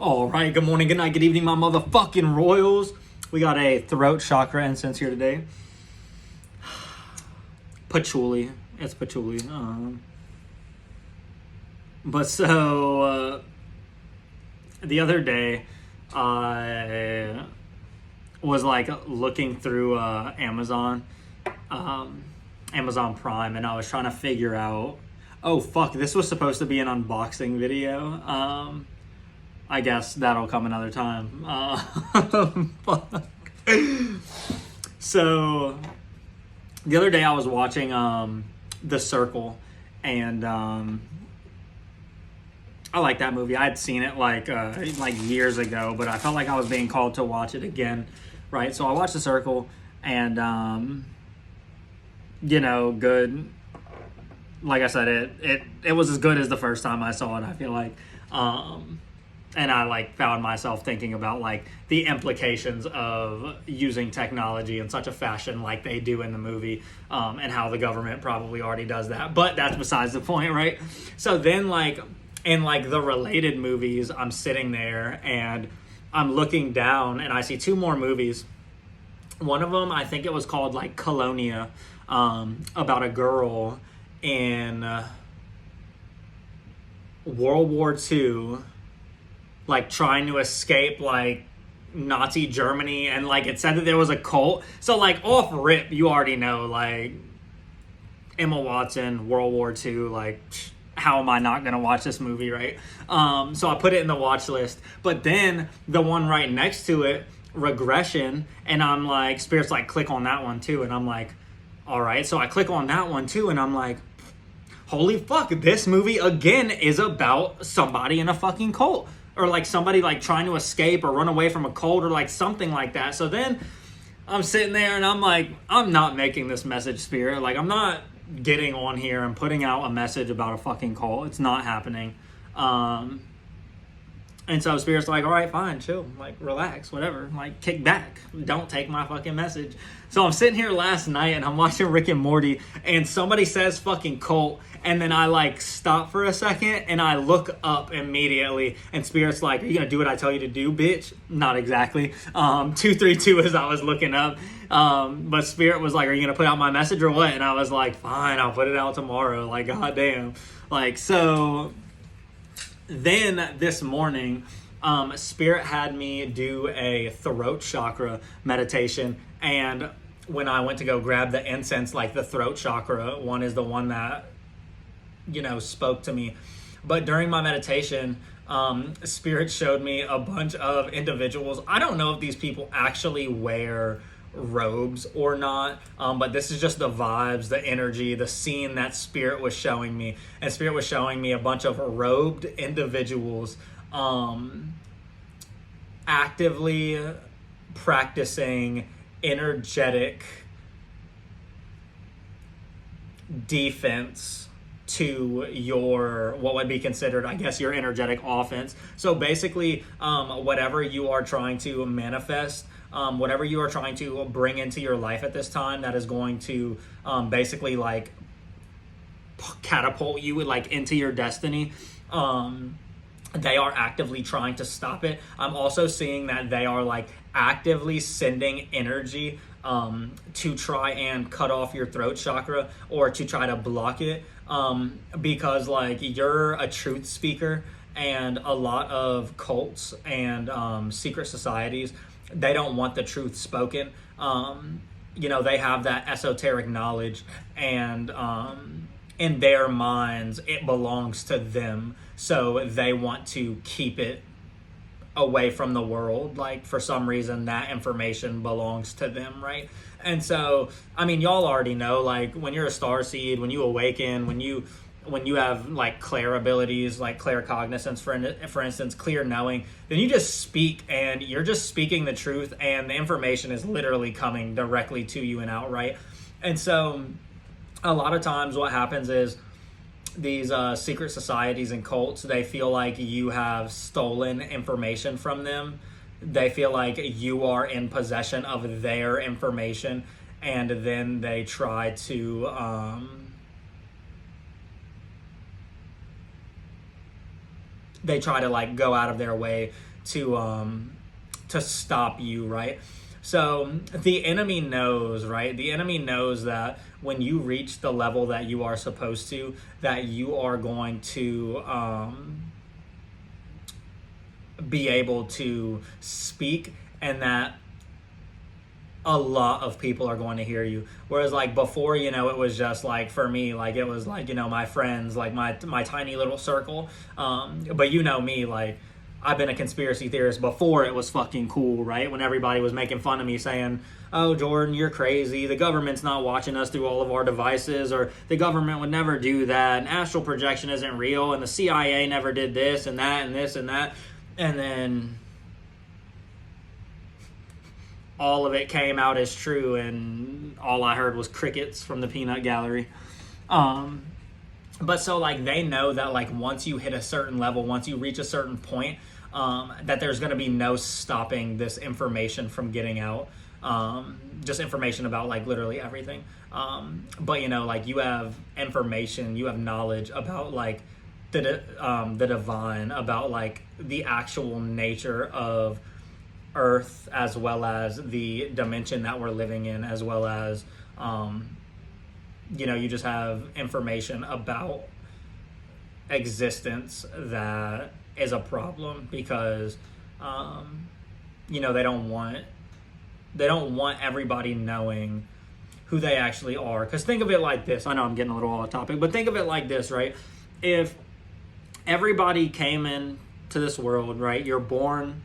All right, good morning, good night, good evening, my motherfucking royals. We got a throat chakra incense here today. Patchouli. It's patchouli. The other day, I was like looking through Amazon Prime, and I was trying to figure out, oh fuck, this was supposed to be an unboxing video. I guess that'll come another time. Fuck. So the other day I was watching The Circle, and I like that movie. I'd seen it like years ago, but I felt like I was being called to watch it again, right? So I watched The Circle, and good. Like I said, it was as good as the first time I saw it, I feel like. And I like found myself thinking about like the implications of using technology in such a fashion like they do in the movie, and how the government probably already does that. But that's besides the point, right? So then like in like the related movies, I'm sitting there and I'm looking down and I see two more movies. One of them, I think it was called like Colonia, about a girl in World War II, like trying to escape like Nazi Germany, and like it said that there was a cult. So like off rip, you already know like Emma Watson, World War II, like how am I not gonna watch this movie, right? So I put it in the watch list. But then the one right next to it, Regression, and I'm like, Spirit's like, click on that one too, and I'm like, all right. So I click on that one too, and I'm like, holy fuck, this movie again is about somebody in a fucking cult. Or like somebody like trying to escape or run away from a cult or like something like that. So then I'm sitting there and I'm like, I'm not making this message, Spirit. Like I'm not getting on here and putting out a message about a fucking cult. It's not happening. And so Spirit's like, all right, fine, chill, like relax, whatever, like kick back, don't take my fucking message. So I'm sitting here last night and I'm watching Rick and Morty, and somebody says fucking cult, and then I like stop for a second and I look up immediately, and Spirit's like, are you gonna do what I tell you to do, bitch? Not exactly. 232 as I was looking up. But Spirit was like, are you gonna put out my message or what? And I was like, fine, I'll put it out tomorrow. Like, goddamn. Like, so then this morning, Spirit had me do a throat chakra meditation, and when I went to go grab the incense, like the throat chakra one is the one that, spoke to me. But during my meditation, Spirit showed me a bunch of individuals. I don't know if these people actually wear robes or not, but this is just the vibes, the energy, the scene that Spirit was showing me. And Spirit was showing me a bunch of robed individuals actively practicing energetic defense to your, what would be considered, I guess, your energetic offense. So basically, whatever you are trying to manifest, whatever you are trying to bring into your life at this time, that is going to basically like catapult you like into your destiny. They are actively trying to stop it. I'm also seeing that they are like actively sending energy to try and cut off your throat chakra or to try to block it, because like you're a truth speaker, and a lot of cults and secret societies, they don't want the truth spoken. They have that esoteric knowledge, and in their minds it belongs to them, so they want to keep it away from the world. Like for some reason that information belongs to them, right? And so I mean, y'all already know, like when you're a starseed, when you awaken, when you have like clair abilities, like claircognizance, for instance, clear knowing, then you just speak, and you're just speaking the truth, and the information is literally coming directly to you and out, right? And so a lot of times what happens is these secret societies and cults, they feel like you have stolen information from them. They feel like you are in possession of their information, and then they try to like go out of their way to stop you, right? So the enemy knows, right? The enemy knows that when you reach the level that you are supposed to, that you are going to be able to speak, and that a lot of people are going to hear you. Whereas like before, it was just like, for me, like it was like, my friends, like my tiny little circle. But me, like I've been a conspiracy theorist before it was fucking cool, right? When everybody was making fun of me saying, oh, Jordan, you're crazy. The government's not watching us through all of our devices, or the government would never do that. And astral projection isn't real. And the CIA never did this and that and this and that. And then all of it came out as true, and all I heard was crickets from the peanut gallery. But so like they know that like once you hit a certain level, once you reach a certain point, that there's going to be no stopping this information from getting out. Just information about like literally everything. But like you have information, you have knowledge about like the divine, about like the actual nature of Earth, as well as the dimension that we're living in, as well as you just have information about existence that is a problem, because they don't want everybody knowing who they actually are. Because think of it like this. I know I'm getting a little off topic, but think of it like this, right? If everybody came into this world, right, you're born,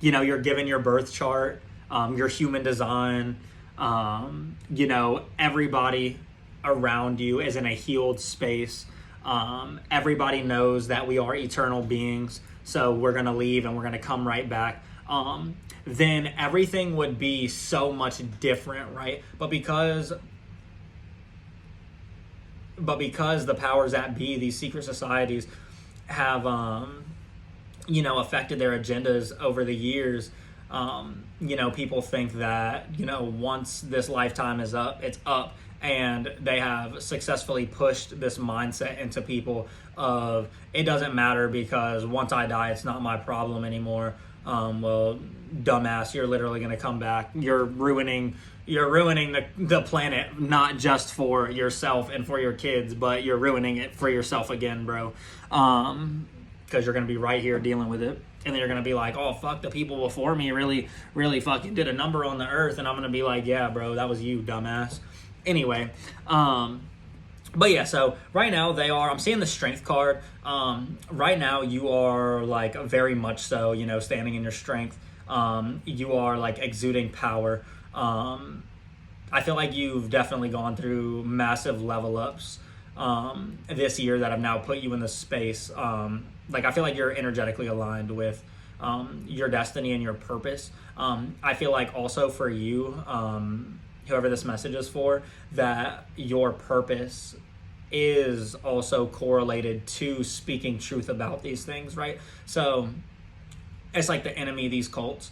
you're given your birth chart, your human design, everybody around you is in a healed space. Everybody knows that we are eternal beings, so we're going to leave and we're going to come right back. Then everything would be so much different, right? But because the powers that be, these secret societies, have affected their agendas over the years, people think that once this lifetime is up, it's up. And they have successfully pushed this mindset into people of, it doesn't matter because once I die, it's not my problem anymore. Well, dumbass, you're literally going to come back. You're ruining the planet, not just for yourself and for your kids, but you're ruining it for yourself again, bro. Because you're going to be right here dealing with it. And then you're going to be like, oh, fuck, the people before me really, really fucking did a number on the earth. And I'm going to be like, yeah, bro, that was you, dumbass. Anyway, but yeah, so right now I'm seeing the strength card. Right now you are like very much so, standing in your strength. You are like exuding power. I feel like you've definitely gone through massive level ups, this year that have now put you in this space. Like I feel like you're energetically aligned with, your destiny and your purpose. I feel like also for you, whoever this message is for, that your purpose is also correlated to speaking truth about these things, right? So it's like the enemy, these cults,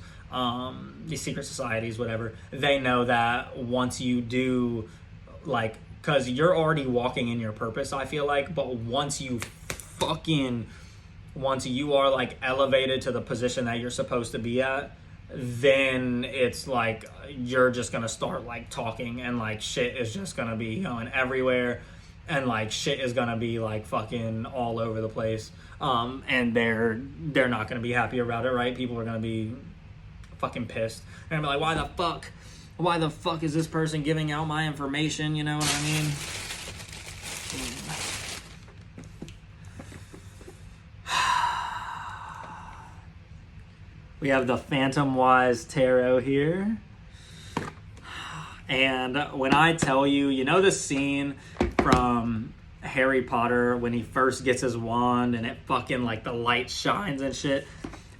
these secret societies, whatever, they know that once you do, like, because you're already walking in your purpose, I feel like, but once you are like elevated to the position that you're supposed to be at, then it's like you're just gonna start like talking, and like shit is just gonna be going everywhere, and like shit is gonna be like fucking all over the place, and they're not gonna be happy about it, right? People are gonna be fucking pissed. They're gonna be like, why the fuck is this person giving out my information? You know what I mean? We have the Phantom Wise Tarot here. And when I tell you, the scene from Harry Potter when he first gets his wand and it fucking like the light shines and shit?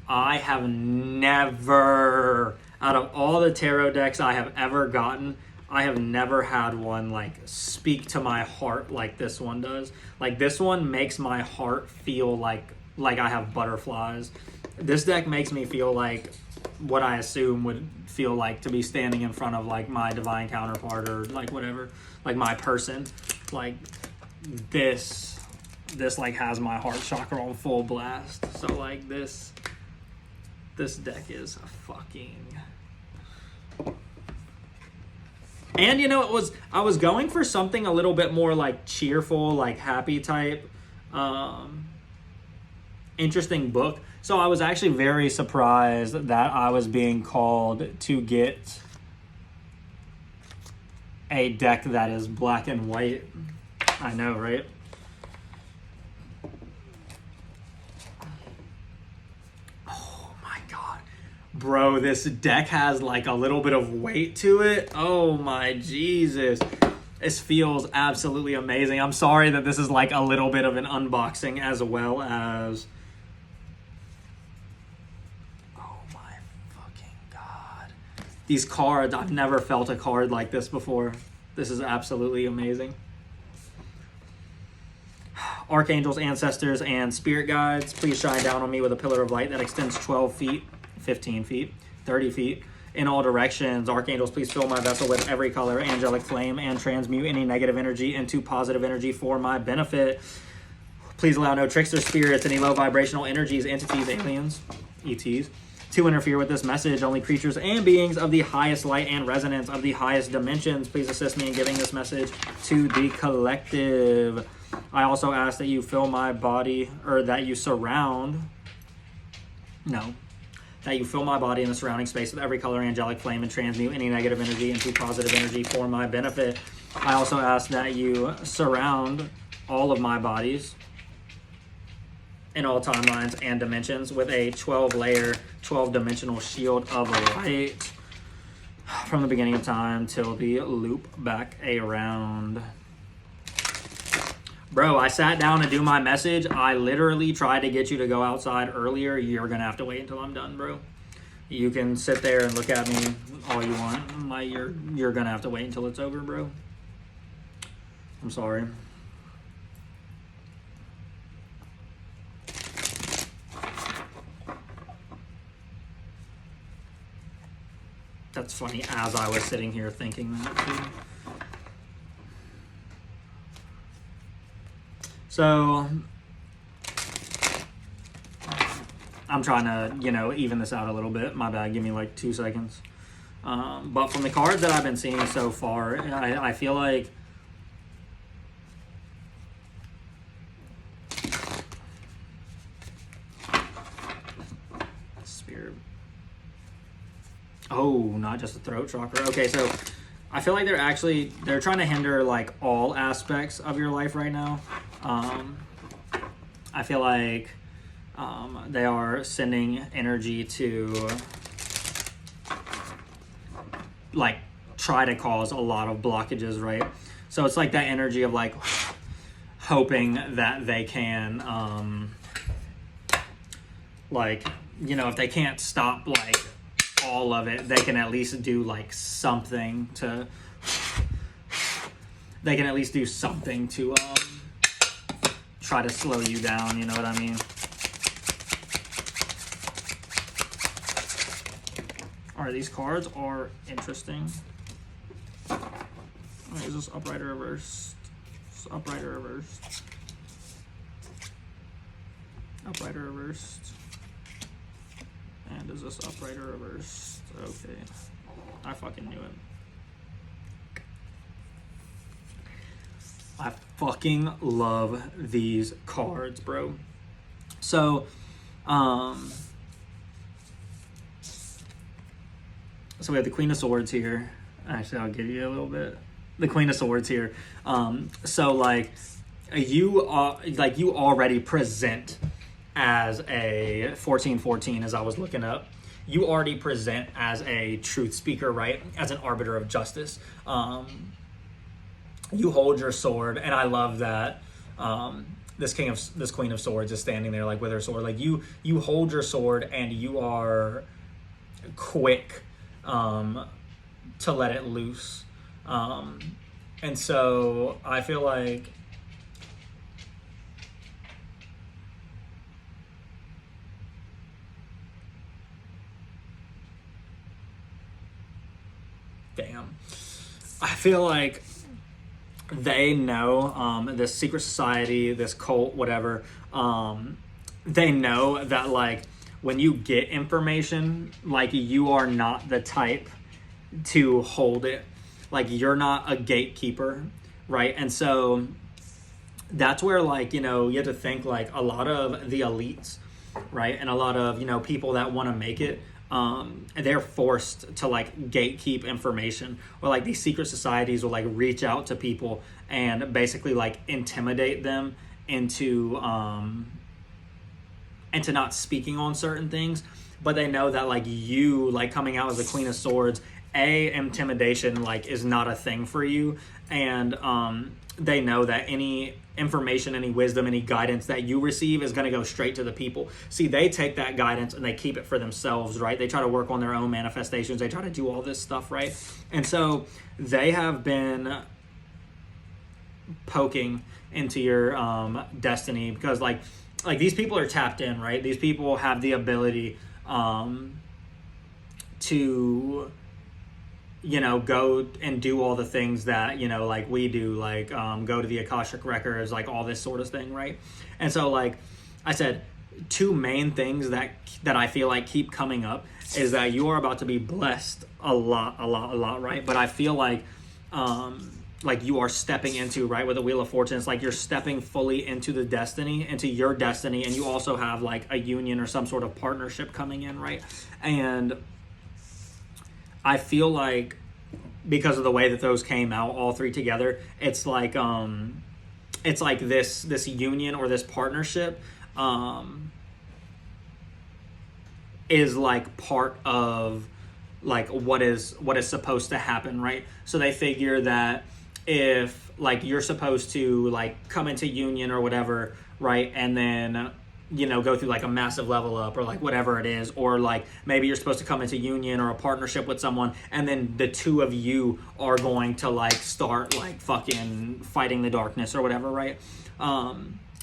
I have never, out of all the tarot decks I have ever gotten, I have never had one like speak to my heart like this one does. Like this one makes my heart feel like I have butterflies. This deck makes me feel like what I assume would feel like to be standing in front of like my divine counterpart, or like whatever, like my person. Like this this like has my heart chakra on full blast. So like this deck is fucking. And you know, I was going for something a little bit more like cheerful, like happy type, interesting book. So I was actually very surprised that I was being called to get a deck that is black and white. I know, right? Oh my god. Bro, this deck has like a little bit of weight to it. Oh my Jesus. This feels absolutely amazing. I'm sorry that this is like a little bit of an unboxing as well as... These cards, I've never felt a card like this before. This is absolutely amazing. Archangels, ancestors, and spirit guides, please shine down on me with a pillar of light that extends 12 feet, 15 feet, 30 feet in all directions. Archangels, please fill my vessel with every color angelic flame and transmute any negative energy into positive energy for my benefit. Please allow no trickster spirits, any low vibrational energies, entities, aliens, ETs, to interfere with this message. Only creatures and beings of the highest light and resonance of the highest dimensions, please assist me in giving this message to the collective. I also ask that you fill my body, or that you surround, that you fill my body in the surrounding space with every color angelic flame and transmute any negative energy into positive energy for my benefit. I also ask that you surround all of my bodies in all timelines and dimensions with a 12-layer, 12-dimensional shield of light from the beginning of time till the loop back around. Bro, I sat down to do my message. I literally tried to get you to go outside earlier. You're going to have to wait until I'm done, bro. You can sit there and look at me all you want. Like, you're going to have to wait until it's over, bro. I'm sorry. That's funny, as I was sitting here thinking that too. So, I'm trying to, even this out a little bit. My bad, give me like 2 seconds. But from the cards that I've been seeing so far, I feel like Spirit. Oh, not just the throat chakra. Okay, so I feel like they're trying to hinder like all aspects of your life right now. I feel like they are sending energy to like try to cause a lot of blockages, right? So it's like that energy of like hoping that they can like, if they can't stop like all of it, they can at least do like something to try to slow you down, you know what I mean? Alright, these cards are interesting. Alright, is this upright or reversed? It's upright or reversed? Upright or reversed? And is this upright or reversed? Okay. I fucking knew it. I fucking love these cards, bro. So, so we have the Queen of Swords here. Actually, I'll give you a little bit. The Queen of Swords here. So like you already present as a 1414, as I was looking up. You already present as a truth speaker, right? As an arbiter of justice. You hold your sword, and I love that this Queen of Swords is standing there like with her sword. Like you hold your sword, and you are quick to let it loose. And so I feel like I feel like they know, this secret society, this cult, whatever, they know that like when you get information, like you are not the type to hold it. Like you're not a gatekeeper, right? And so that's where, like, you have to think like a lot of the elites, right, and a lot of people that want to make it, they're forced to like gatekeep information, or like these secret societies will like reach out to people and basically like intimidate them into not speaking on certain things. But they know that like you like coming out as the Queen of Swords, intimidation like is not a thing for you, and they know that any information, any wisdom, any guidance that you receive is going to go straight to the people. See, they take that guidance and they keep it for themselves, right? They try to work on their own manifestations. They try to do all this stuff, right? And so they have been poking into your destiny, because like these people are tapped in, right? These people have the ability to go and do all the things that like we do, like go to the Akashic records, like all this sort of thing, right? And so like I said, two main things that I feel like keep coming up is that you are about to be blessed a lot, right? But I feel like you are stepping into, right, with the Wheel of Fortune, it's like you're stepping fully into your destiny, and you also have like a union or some sort of partnership coming in, right? And I feel like because of the way that those came out, all three together, it's like this union or this partnership is like part of like what is supposed to happen, right? So they figure that if like you're supposed to like come into union or whatever, right, and then go through like a massive level up or like whatever it is, or like maybe you're supposed to come into union or a partnership with someone, and then the two of you are going to like start like fucking fighting the darkness or whatever, right?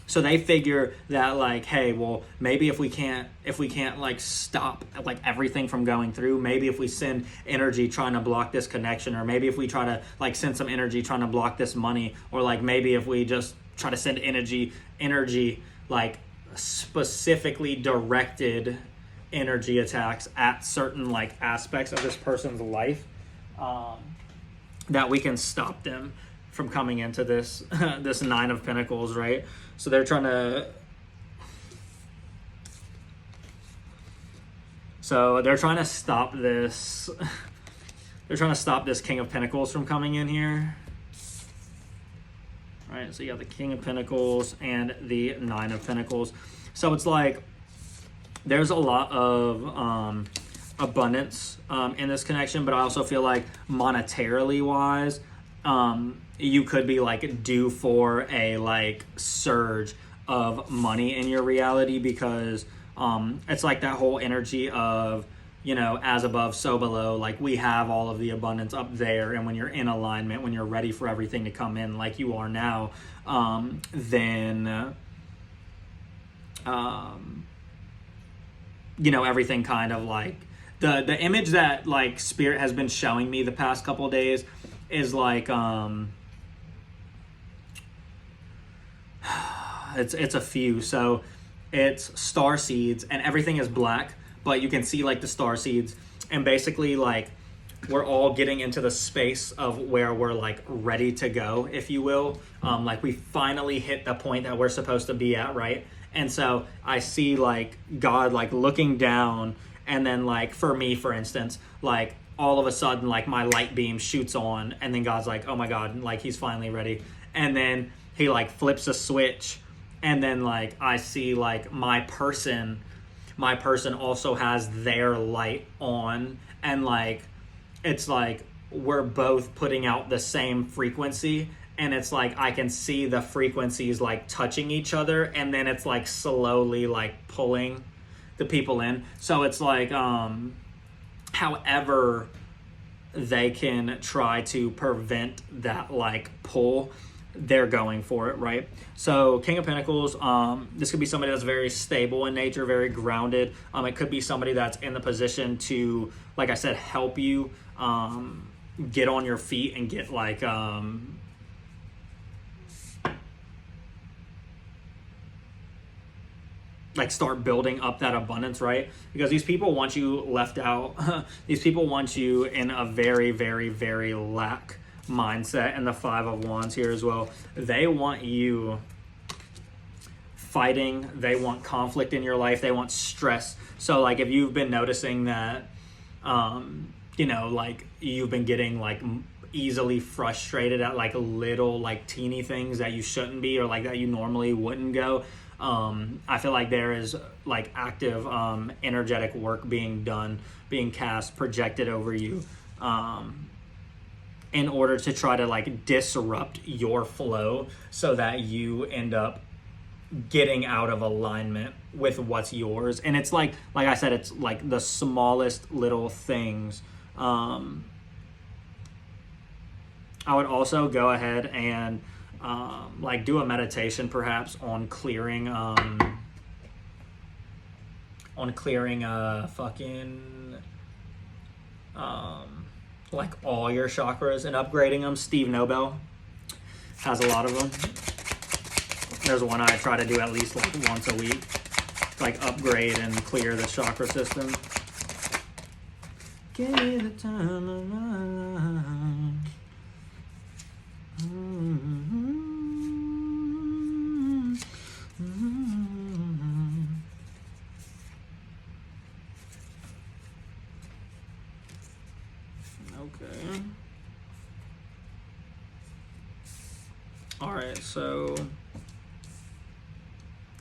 So they figure that like, hey, well, maybe if we can't like stop like everything from going through, maybe if we send energy trying to block this connection, or maybe if we try to like send some energy trying to block this money, or like maybe if we just try to send energy like specifically directed energy attacks at certain like aspects of this person's life, that we can stop them from coming into this this Nine of Pentacles, right? So they're trying to stop this King of Pentacles from coming in here. Right, so you got the King of Pentacles and the Nine of Pentacles. So it's like there's a lot of abundance in this connection, but I also feel like monetarily wise, you could be like due for a like surge of money in your reality, because it's like that whole energy of as above, so below. Like we have all of the abundance up there, and when you're in alignment, when you're ready for everything to come in like you are now, then everything kind of like the image that like Spirit has been showing me the past couple of days is like it's a few. So it's star seeds and everything is black, but you can see like the star seeds, and basically like we're all getting into the space of where we're like ready to go, if you will. Like we finally hit the point that we're supposed to be at, right? And so I see like God like looking down, and then like for me, for instance, like all of a sudden like my light beam shoots on, and then God's like, oh my God, like he's finally ready. And then he like flips a switch, and then like I see like my person also has their light on, and like it's like we're both putting out the same frequency, and it's like I can see the frequencies like touching each other, and then it's like slowly like pulling the people in. So it's like however they can try to prevent that like pull, they're going for it, right? So King of Pentacles, this could be somebody that's very stable in nature, very grounded. It could be somebody that's in the position to, like I said, help you get on your feet and get like like start building up that abundance, right? Because these people want you left out. These people want you in a very, very, very lack mindset. And the Five of Wands here as well. They want you fighting. They want conflict in your life. They want stress. So like if you've been noticing that, you know, like you've been getting like easily frustrated at like little like teeny things that you shouldn't be, or like that you normally wouldn't go, I feel like there is like active energetic work being done, being cast, projected over you, in order to try to like disrupt your flow so that you end up getting out of alignment with what's yours. And it's like I said, it's like the smallest little things. I would also go ahead and like do a meditation perhaps on clearing fucking like all your chakras and upgrading them. Steve Nobel has a lot of them. There's one I try to do at least like once a week, like upgrade and clear the chakra system. Give me the time of my life. Okay. All right, so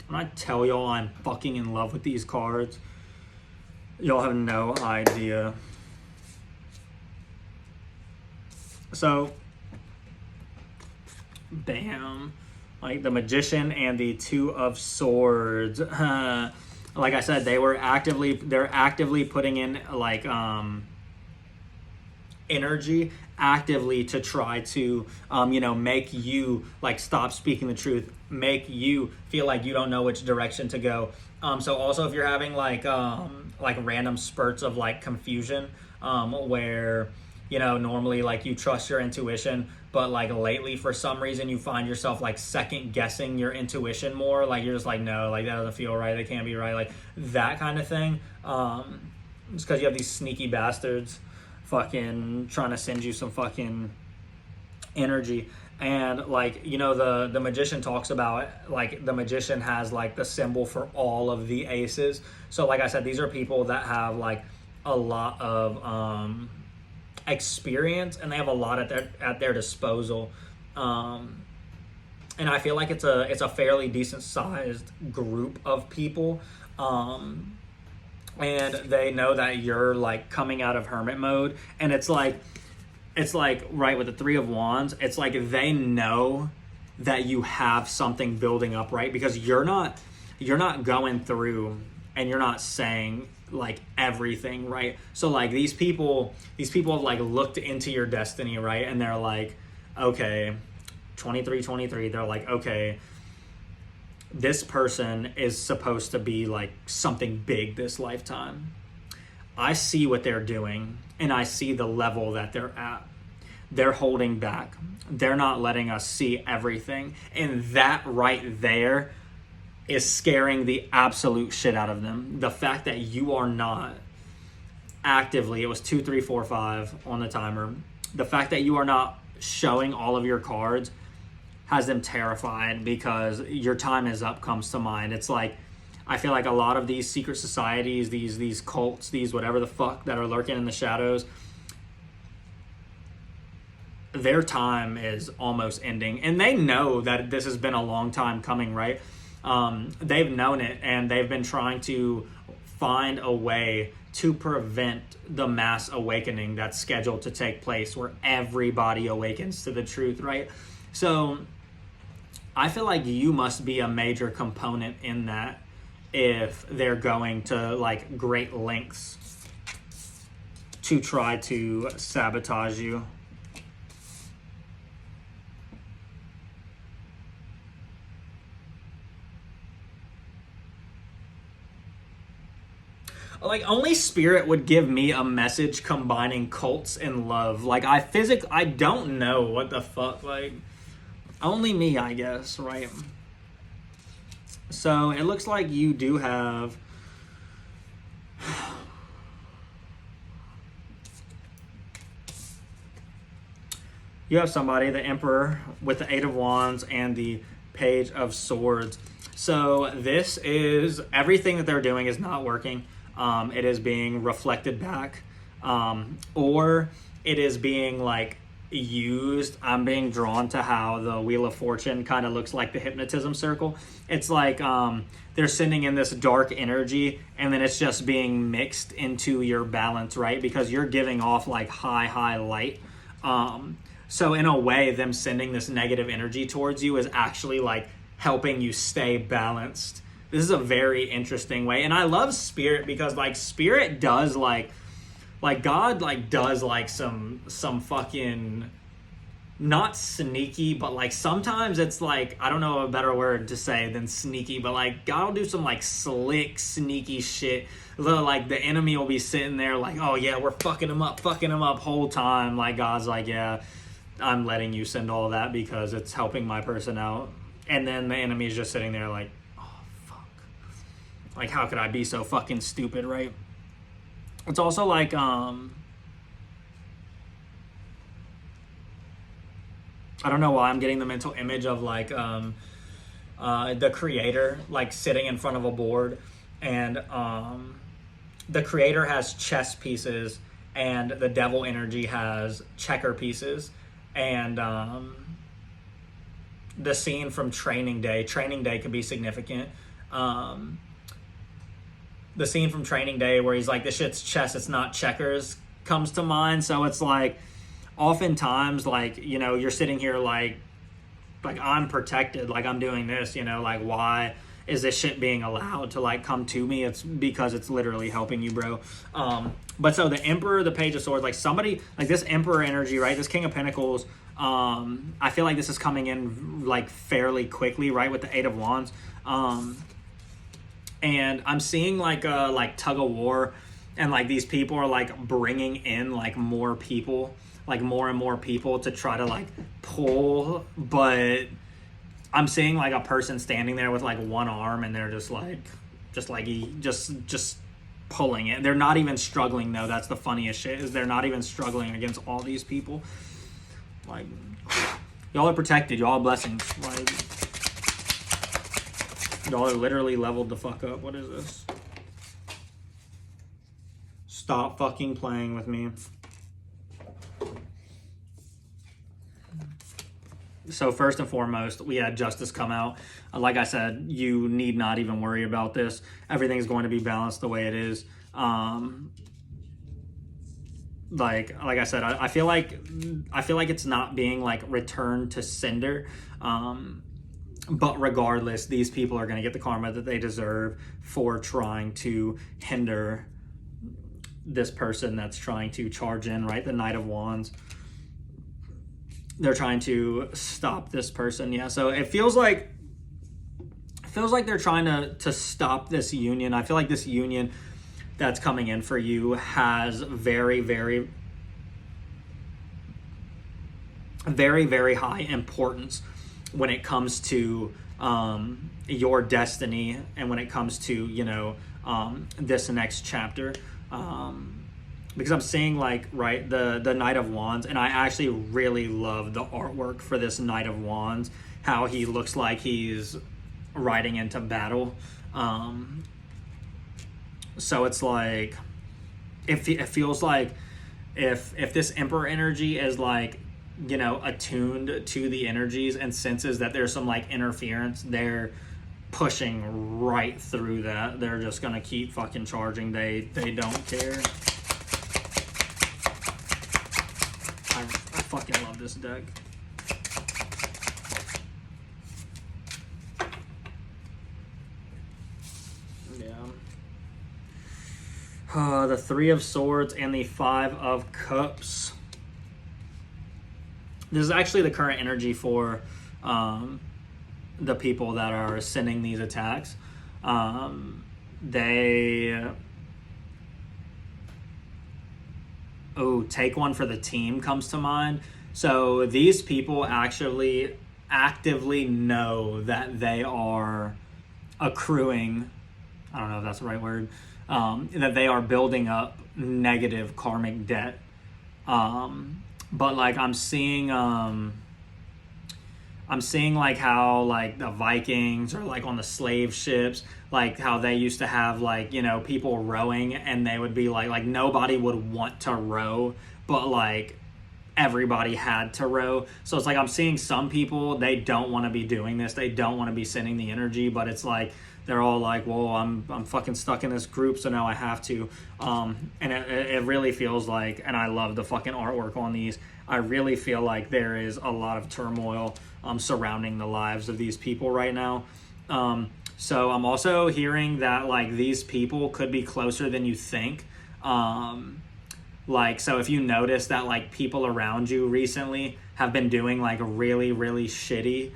when I tell y'all I'm fucking in love with these cards, y'all have no idea. So, bam, like the Magician and the Two of Swords. Like I said, they're actively putting in like energy actively to try to you know, make you like stop speaking the truth, make you feel like you don't know which direction to go. So also if you're having like random spurts of like confusion, where, you know, normally like you trust your intuition, but like lately for some reason you find yourself like second guessing your intuition more, like you're just like, no, like that doesn't feel right, that can't be right, like that kind of thing. Just because you have these sneaky bastards fucking trying to send you some fucking energy. And like, you know, the Magician talks about, like, the Magician has like the symbol for all of the aces. So like I said, these are people that have like a lot of experience, and they have a lot at their disposal. And I feel like it's a fairly decent sized group of people. And they know that you're like coming out of hermit mode, and it's like right with the Three of Wands, it's like they know that you have something building up, right? Because you're not going through and you're not saying like everything, right? So like these people have like looked into your destiny, right? And they're like, okay, 23, they're like, okay, this person is supposed to be like something big this lifetime. I see what they're doing, and I see the level that they're at. They're holding back. They're not letting us see everything. And that right there is scaring the absolute shit out of them. The fact that you are not actively, it was 2, 3, 4, 5 on the timer. The fact that you are not showing all of your cards has them terrified, because your time is up comes to mind. It's like, I feel like a lot of these secret societies, these cults, these whatever the fuck that are lurking in the shadows, their time is almost ending. And they know that this has been a long time coming, right? They've known it, and they've been trying to find a way to prevent the mass awakening that's scheduled to take place, where everybody awakens to the truth, right? So I feel like you must be a major component in that, if they're going to like great lengths to try to sabotage you. Like, only Spirit would give me a message combining cults and love. Like, I don't know what the fuck, like, only me, I guess, right? So it looks like you do have... You have somebody, the Emperor, with the Eight of Wands and the Page of Swords. So this is, everything that they're doing is not working. It is being reflected back. Or it is being like used. I'm being drawn to how the Wheel of Fortune kind of looks like the hypnotism circle. It's like they're sending in this dark energy, and then it's just being mixed into your balance, right? Because you're giving off like high light. So in a way, them sending this negative energy towards you is actually like helping you stay balanced. This is a very interesting way. And I love Spirit because like Spirit does like God like does like some fucking, not sneaky, but like sometimes it's like, I don't know a better word to say than sneaky, but like God will do some like slick, sneaky shit. Like the enemy will be sitting there like, oh yeah, we're fucking him up whole time. Like God's like, yeah, I'm letting you send all that because it's helping my person out. And then the enemy is just sitting there like, oh fuck. Like how could I be so fucking stupid, right? It's also like, I don't know why I'm getting the mental image of like the creator like sitting in front of a board, and the creator has chess pieces and the devil energy has checker pieces. And the scene from Training Day could be significant. The scene from Training Day where he's like, this shit's chess, it's not checkers, comes to mind. So it's like, oftentimes, like, you know, you're sitting here like I'm protected, like I'm doing this, you know, like why is this shit being allowed to like come to me? It's because it's literally helping you, bro. But so the Emperor, the Page of Swords, like somebody like this Emperor energy, right? This King of Pentacles, I feel like this is coming in like fairly quickly, right? With the Eight of Wands. And I'm seeing like a like tug of war, and like these people are like bringing in like more people, like more and more people to try to like pull, but I'm seeing like a person standing there with like one arm, and they're just pulling it. They're not even struggling though. That's the funniest shit, is they're not even struggling against all these people. Like, y'all are protected. Y'all are blessings. Like, y'all are literally leveled the fuck up. What is this? Stop fucking playing with me. So first and foremost, we had Justice come out. Like I said, you need not even worry about this. Everything's going to be balanced the way it is. Like I said, I feel like it's not being like returned to sender. But regardless, these people are going to get the karma that they deserve for trying to hinder this person that's trying to charge in, right? The Knight of Wands. They're trying to stop this person. Yeah, so it feels like they're trying to stop this union. I feel like this union that's coming in for you has very, very, very, very high importance when it comes to your destiny, and when it comes to, you know, this next chapter. Because I'm seeing like, right, the Knight of Wands, and I actually really love the artwork for this Knight of Wands, how he looks like he's riding into battle. So it's like, it feels like if this Emperor energy is like, you know, attuned to the energies and senses that there's some like interference, they're pushing right through that. They're just gonna keep fucking charging. They don't care. I fucking love this deck. Yeah. The Three of Swords and the Five of Cups. This is actually the current energy for the people that are sending these attacks. Take one for the team comes to mind. So these people actually actively know that they are accruing, I don't know if that's the right word, that they are building up negative karmic debt. But like I'm seeing like how like the Vikings or like on the slave ships, like how they used to have like, you know, people rowing, and they would be like nobody would want to row, but like everybody had to row. So it's like I'm seeing some people, they don't want to be doing this, they don't want to be sending the energy, but it's like they're all like, well, I'm fucking stuck in this group, so now I have to. And it really feels like, and I love the fucking artwork on these, I really feel like there is a lot of turmoil surrounding the lives of these people right now. So I'm also hearing that like these people could be closer than you think. Like, so if you notice that like people around you recently have been doing like really, really shitty,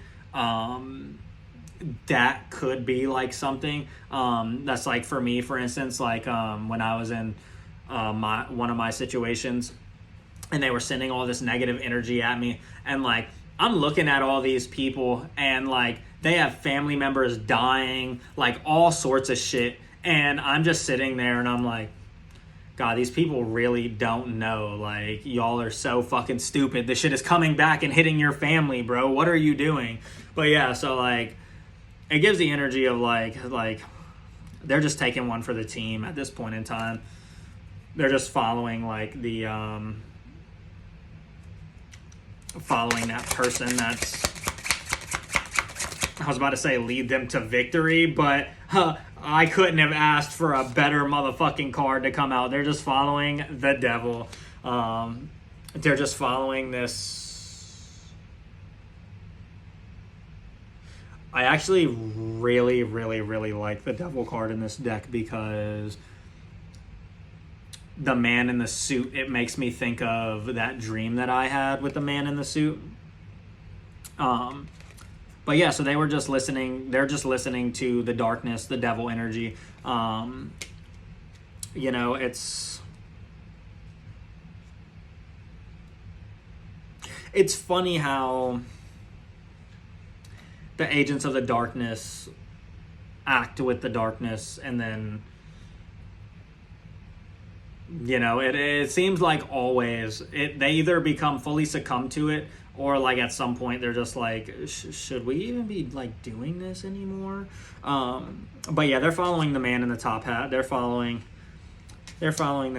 that could be like something that's like, for me, for instance, like when I was in one of my situations, and they were sending all this negative energy at me, and like I'm looking at all these people, and like they have family members dying, like all sorts of shit, and I'm just sitting there and I'm like, God, these people really don't know. Like, y'all are so fucking stupid. This shit is coming back and hitting your family, bro. What are you doing? But yeah, so like it gives the energy of like they're just taking one for the team at this point in time. They're just following like the following that person that's, I was about to say lead them to victory, but I couldn't have asked for a better motherfucking card to come out. They're just following the devil. They're just following this. I actually really, really, really like the devil card in this deck, because the man in the suit, it makes me think of that dream that I had with the man in the suit. But yeah, so they were just listening. They're just listening to the darkness, the devil energy. You know, it's funny how the agents of the darkness act with the darkness, and then, you know, it seems like always they either become fully succumb to it, or like at some point they're just like, should we even be like doing this anymore? But yeah, they're following the man in the top hat. They're following their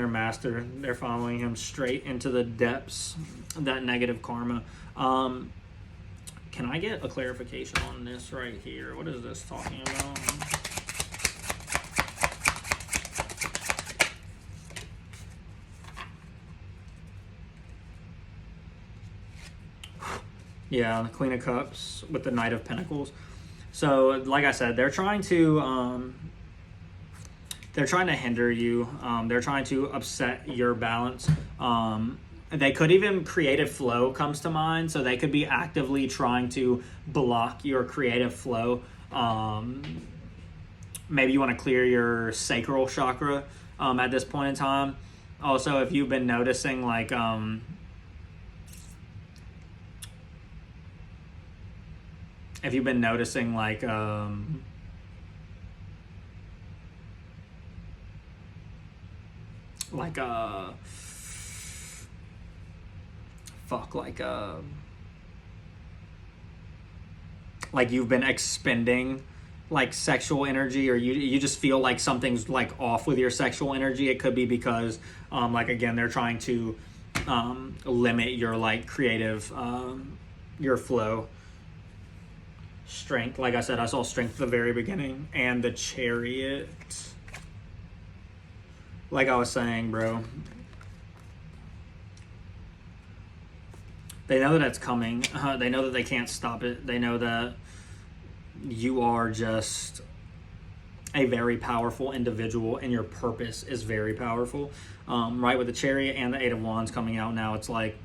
master. They're following him straight into the depths of that negative karma. Can I get a clarification on this right here? What is this talking about? Yeah, the Queen of Cups with the Knight of Pentacles. So, like I said, they're trying to hinder you. They're trying to upset your balance. They could even, creative flow comes to mind. So they could be actively trying to block your creative flow. Maybe you want to clear your sacral chakra at this point in time. Also, if you've been noticing like like you've been expending like sexual energy, or you just feel like something's like off with your sexual energy, it could be because like again, they're trying to limit your like creative your flow. Strength, like I said, I saw strength at the very beginning, and the Chariot. Like I was saying, bro, they know that it's coming. They know that they can't stop it. They know that you are just a very powerful individual, and your purpose is very powerful. Right, with the Chariot and the Eight of Wands coming out now, it's like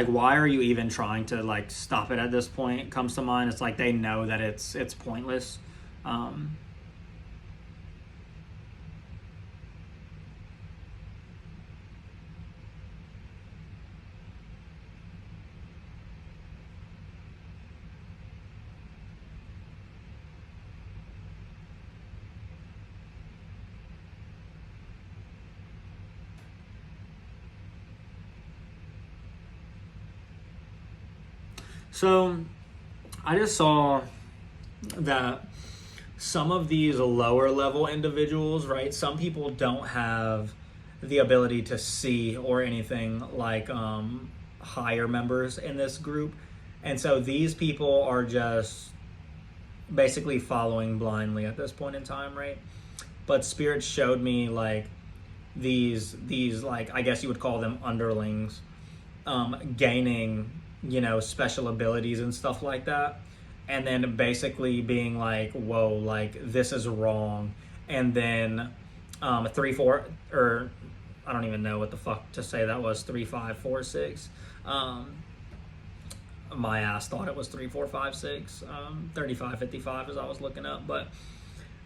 why are you even trying to like stop it at this point? It comes to mind. It's like they know that it's pointless. So I just saw that some of these lower level individuals, right? Some people don't have the ability to see or anything like higher members in this group. And so these people are just basically following blindly at this point in time, right? But Spirit showed me like these like, I guess you would call them underlings, gaining, you know, special abilities and stuff like that, and then basically being like, whoa, like this is wrong. And then 3 4, or I don't even know what the fuck to say that was, 3 5 4 6. My ass thought it was 3 4 5 6, 35 55 as I was looking up. But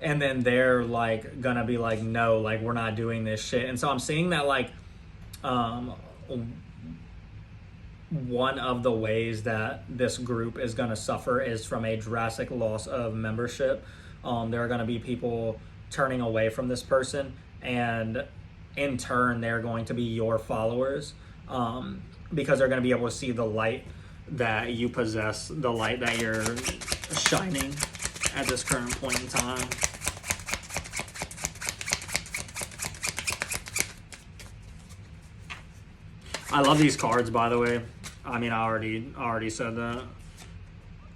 and then they're like gonna be like, no, like we're not doing this shit. And so I'm seeing that like one of the ways that this group is going to suffer is from a drastic loss of membership. There are going to be people turning away from this person, and in turn they're going to be your followers, because they're going to be able to see the light that you possess, the light that you're shining at this current point in time. I love these cards, by the way. I mean, I already said that.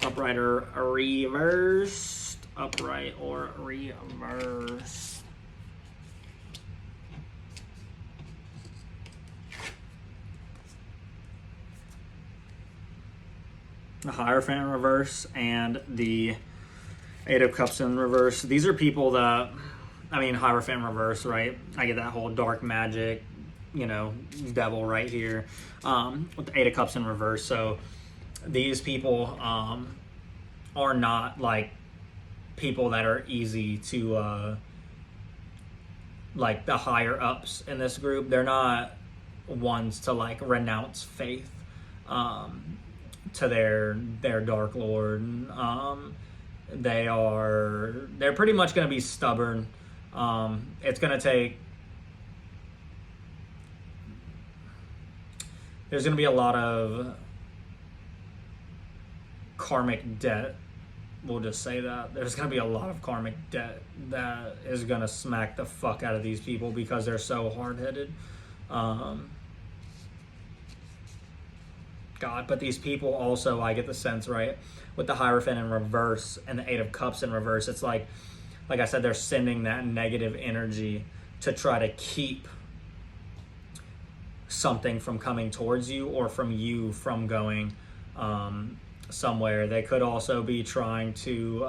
Upright or reversed. Upright or reversed. The Hierophant in reverse and the Eight of Cups in reverse. These are people that, I mean, Hierophant in reverse, right? I get that whole dark magic, you know, devil right here, with the Eight of Cups in reverse. So these people are not like people that are easy to like the higher ups in this group. They're not ones to like renounce faith to their Dark Lord. They're pretty much going to be stubborn. It's going to take, there's going to be a lot of karmic debt. We'll just say that. There's going to be a lot of karmic debt that is going to smack the fuck out of these people because they're so hard-headed. God, but these people also, I get the sense, right, with the Hierophant in reverse and the Eight of Cups in reverse, it's like I said, they're sending that negative energy to try to keep something from coming towards you or from you from going somewhere. They could also be trying to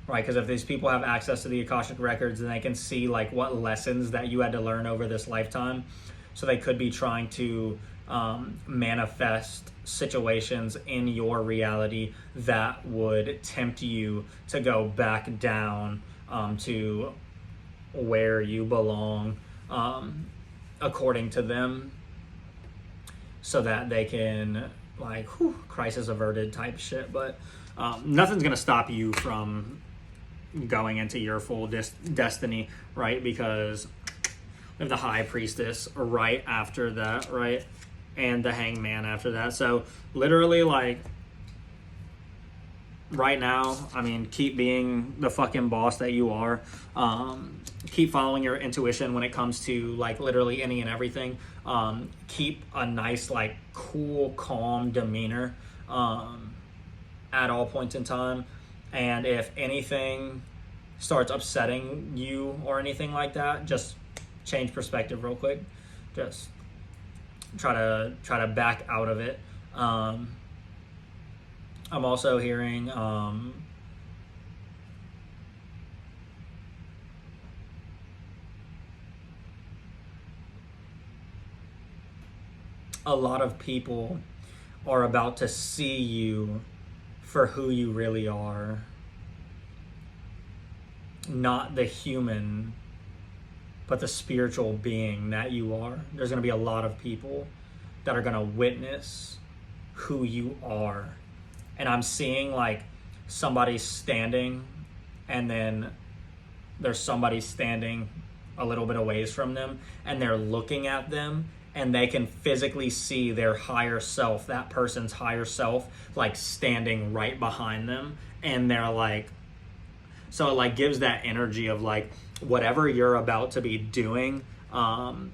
right, because if these people have access to the Akashic records, then they can see like what lessons that you had to learn over this lifetime. So they could be trying to manifest situations in your reality that would tempt you to go back down to where you belong, according to them, so that they can, like, crisis averted type shit. But nothing's going to stop you from going into your full destiny, right? Because we have the High Priestess right after that, right? And the Hangman after that. So literally, like, right now, I mean, keep being the fucking boss that you are. Keep following your intuition when it comes to, like, literally any and everything. Keep a nice, like, cool, calm demeanor at all points in time. And if anything starts upsetting you or anything like that, just change perspective real quick. Just try to back out of it. I'm also hearing a lot of people are about to see you for who you really are, not the human, but the spiritual being that you are. There's going to be a lot of people that are going to witness who you are. And I'm seeing like somebody standing, and then there's somebody standing a little bit away from them, and they're looking at them, and they can physically see their higher self, that person's higher self, like standing right behind them. And they're like, so it like gives that energy of like whatever you're about to be doing.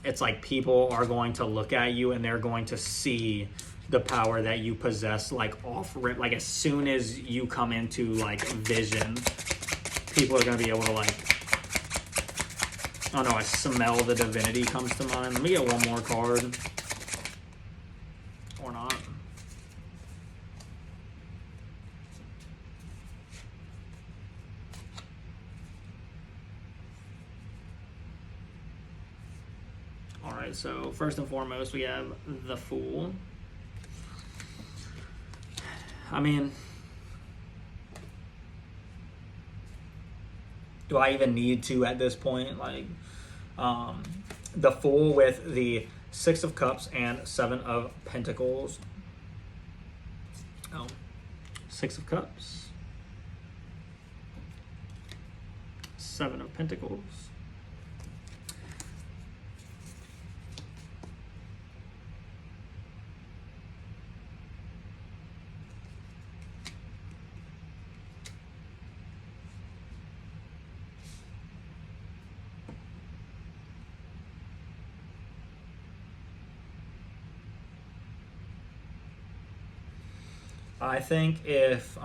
It's like people are going to look at you and they're going to see the power that you possess, like off rip. Like as soon as you come into like vision, people are going to be able to like, oh no, I smell the divinity comes to mind. Let me get one more card. Or not. Alright, so first and foremost, we have the Fool. I mean, do I even need to at this point? Like, the Fool with the Six of Cups and Seven of Pentacles. Oh, Six of Cups. Seven of Pentacles. I think if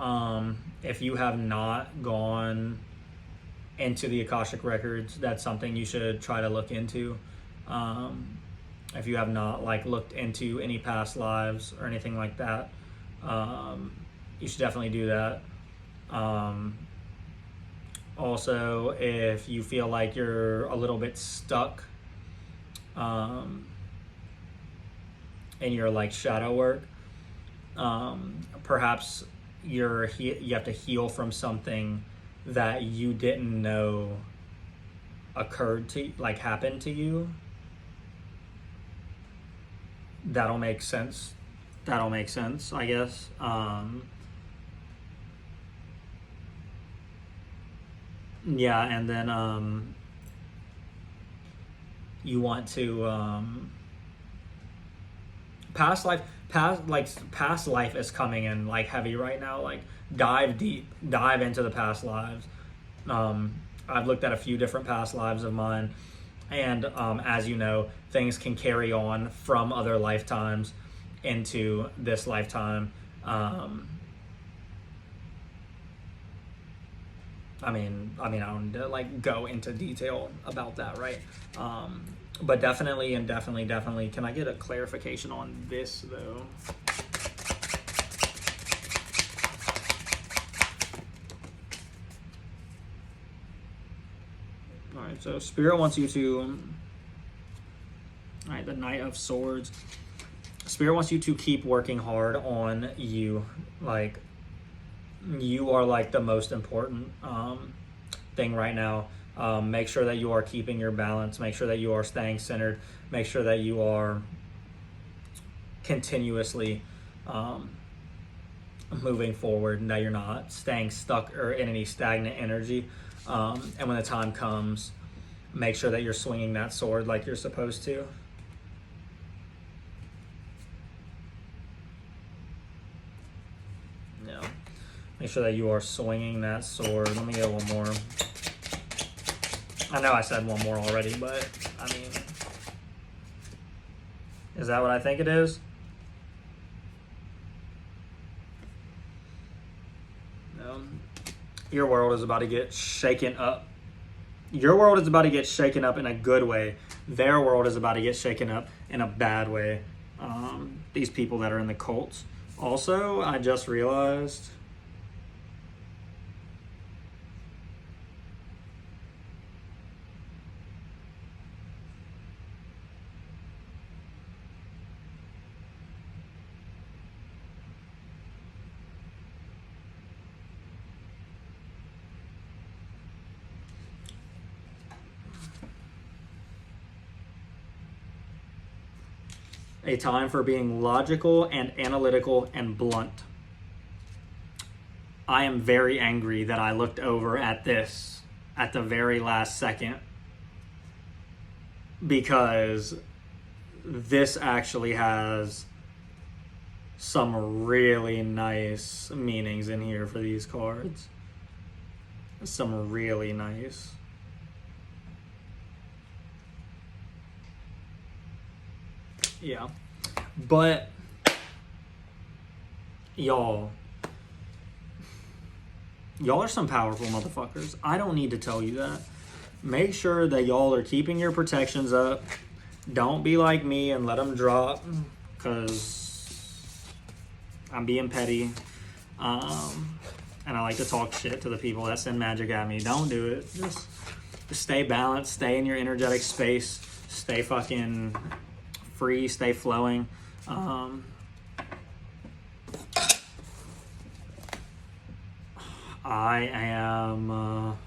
you have not gone into the Akashic Records, that's something you should try to look into. If you have not like looked into any past lives or anything like that, you should definitely do that. Also, if you feel like you're a little bit stuck in your like shadow work, perhaps you have to heal from something that you didn't know occurred to, like happened to you. That'll make sense, I guess. Yeah, and then you want to past life is coming in like heavy right now. Like dive deep, dive into the past lives. I've looked at a few different past lives of mine, and as you know, things can carry on from other lifetimes into this lifetime. I mean, I don't need to like go into detail about that, right? But definitely, can I get a clarification on this though? All right, so Spirit wants you to, all right, the Knight of Swords. Spirit wants you to keep working hard on you. Like, you are like the most important thing right now. Make sure that you are keeping your balance. Make sure that you are staying centered. Make sure that you are continuously moving forward and that you're not staying stuck or in any stagnant energy. And when the time comes, make sure that you're swinging that sword like you're supposed to. Yeah. Make sure that you are swinging that sword. Let me get one more. I know I said one more already, but I mean, is that what I think it is? No. Your world is about to get shaken up. Your world is about to get shaken up in a good way. Their world is about to get shaken up in a bad way. These people that are in the cults. Also, I just realized a time for being logical and analytical and blunt. I am very angry that I looked over at this at the very last second, because this actually has some really nice meanings in here for these cards. Some really nice. Yeah. But y'all are some powerful motherfuckers. I don't need to tell you that. Make sure that y'all are keeping your protections up. Don't be like me and let them drop, because I'm being petty. And I like to talk shit to the people that send magic at me. Don't do it. Just stay balanced. Stay in your energetic space. Stay fucking free. Stay flowing. I am...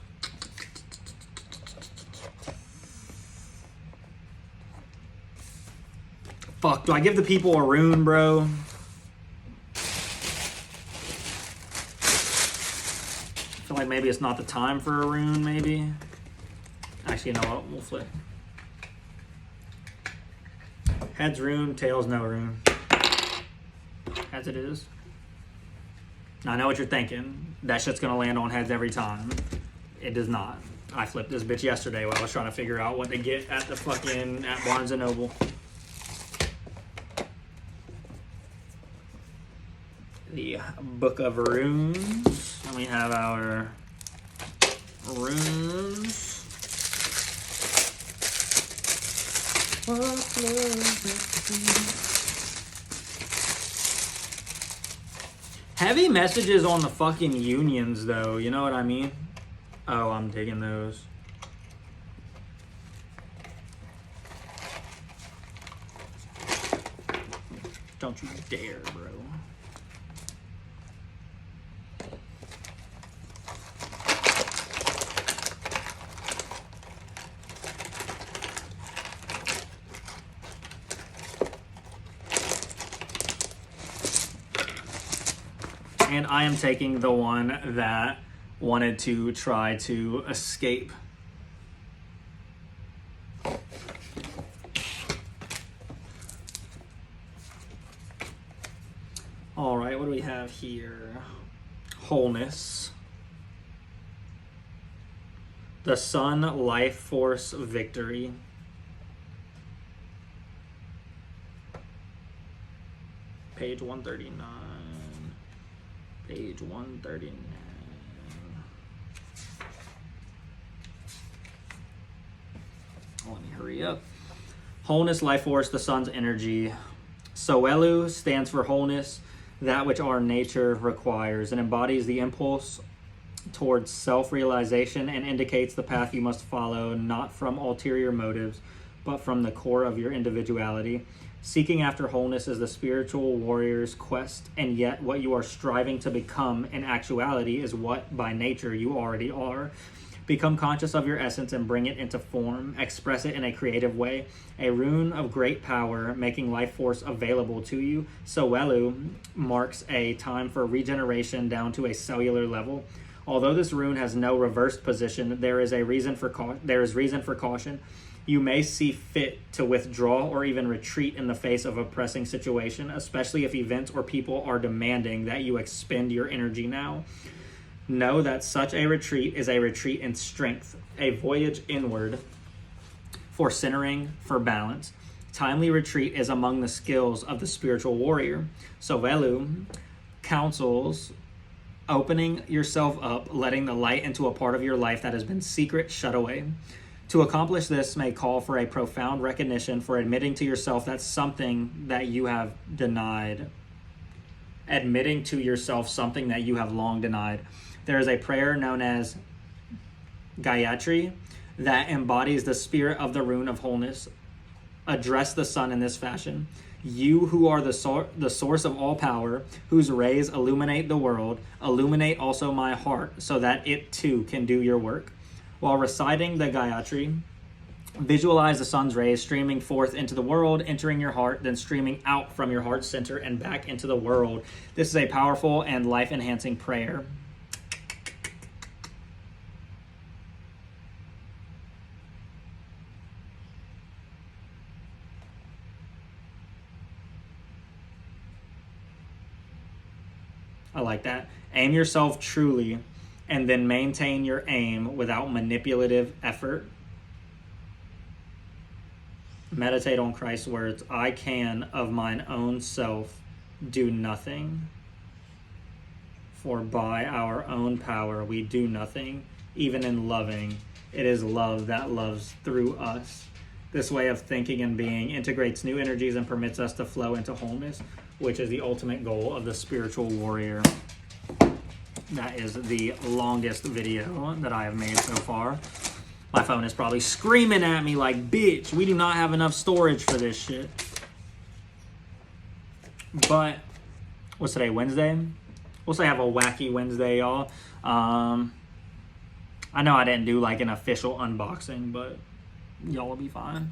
Fuck, do I give the people a rune, bro? I feel like maybe it's not the time for a rune, maybe. Actually, you know what? We'll flip. Heads rune, tails no rune. As it is. Now, I know what you're thinking. That shit's gonna land on heads every time. It does not. I flipped this bitch yesterday while I was trying to figure out what to get at the fucking, at Barnes & Noble. The Book of Runes. And we have our runes. Heavy messages on the fucking unions, though. You know what I mean? Oh, I'm digging those. Don't you dare, bro. And I am taking the one that wanted to try to escape. All right, what do we have here? Wholeness. The Sun, Life Force, Victory. Page 139. Page 139. Oh, let me hurry up. Wholeness, life force, the sun's energy. Soelu stands for wholeness, that which our nature requires, and embodies the impulse towards self-realization and indicates the path you must follow, not from ulterior motives, but from the core of your individuality. Seeking after wholeness is the spiritual warrior's quest, and yet what you are striving to become in actuality is what by nature you already are. Become conscious of your essence and bring it into form. Express it in a creative way. A rune of great power, making life force available to you. Soelu marks a time for regeneration down to a cellular level. Although this rune has no reversed position, there is reason for caution. You may see fit to withdraw or even retreat in the face of a pressing situation, especially if events or people are demanding that you expend your energy now. Know that such a retreat is a retreat in strength, a voyage inward for centering, for balance. Timely retreat is among the skills of the spiritual warrior. Soelu counsels opening yourself up, letting the light into a part of your life that has been secret, shut away. To accomplish this may call for a profound recognition for admitting to yourself that's something that you have denied. Admitting to yourself something that you have long denied. There is a prayer known as Gayatri that embodies the spirit of the rune of wholeness. Address the sun in this fashion. You who are the source of all power, whose rays illuminate the world, illuminate also my heart so that it too can do your work. While reciting the Gayatri, visualize the sun's rays streaming forth into the world, entering your heart, then streaming out from your heart center and back into the world. This is a powerful and life-enhancing prayer. I like that. Aim yourself truly and then maintain your aim without manipulative effort. Meditate on Christ's words. I can of mine own self do nothing. For by our own power we do nothing, even in loving. It is love that loves through us. This way of thinking and being integrates new energies and permits us to flow into wholeness, which is the ultimate goal of the spiritual warrior. That is the longest video that I have made so far. My phone is probably screaming at me like, bitch, we do not have enough storage for this shit. But, what's today, Wednesday? We'll say have a wacky Wednesday, y'all. I know I didn't do like an official unboxing, but y'all will be fine.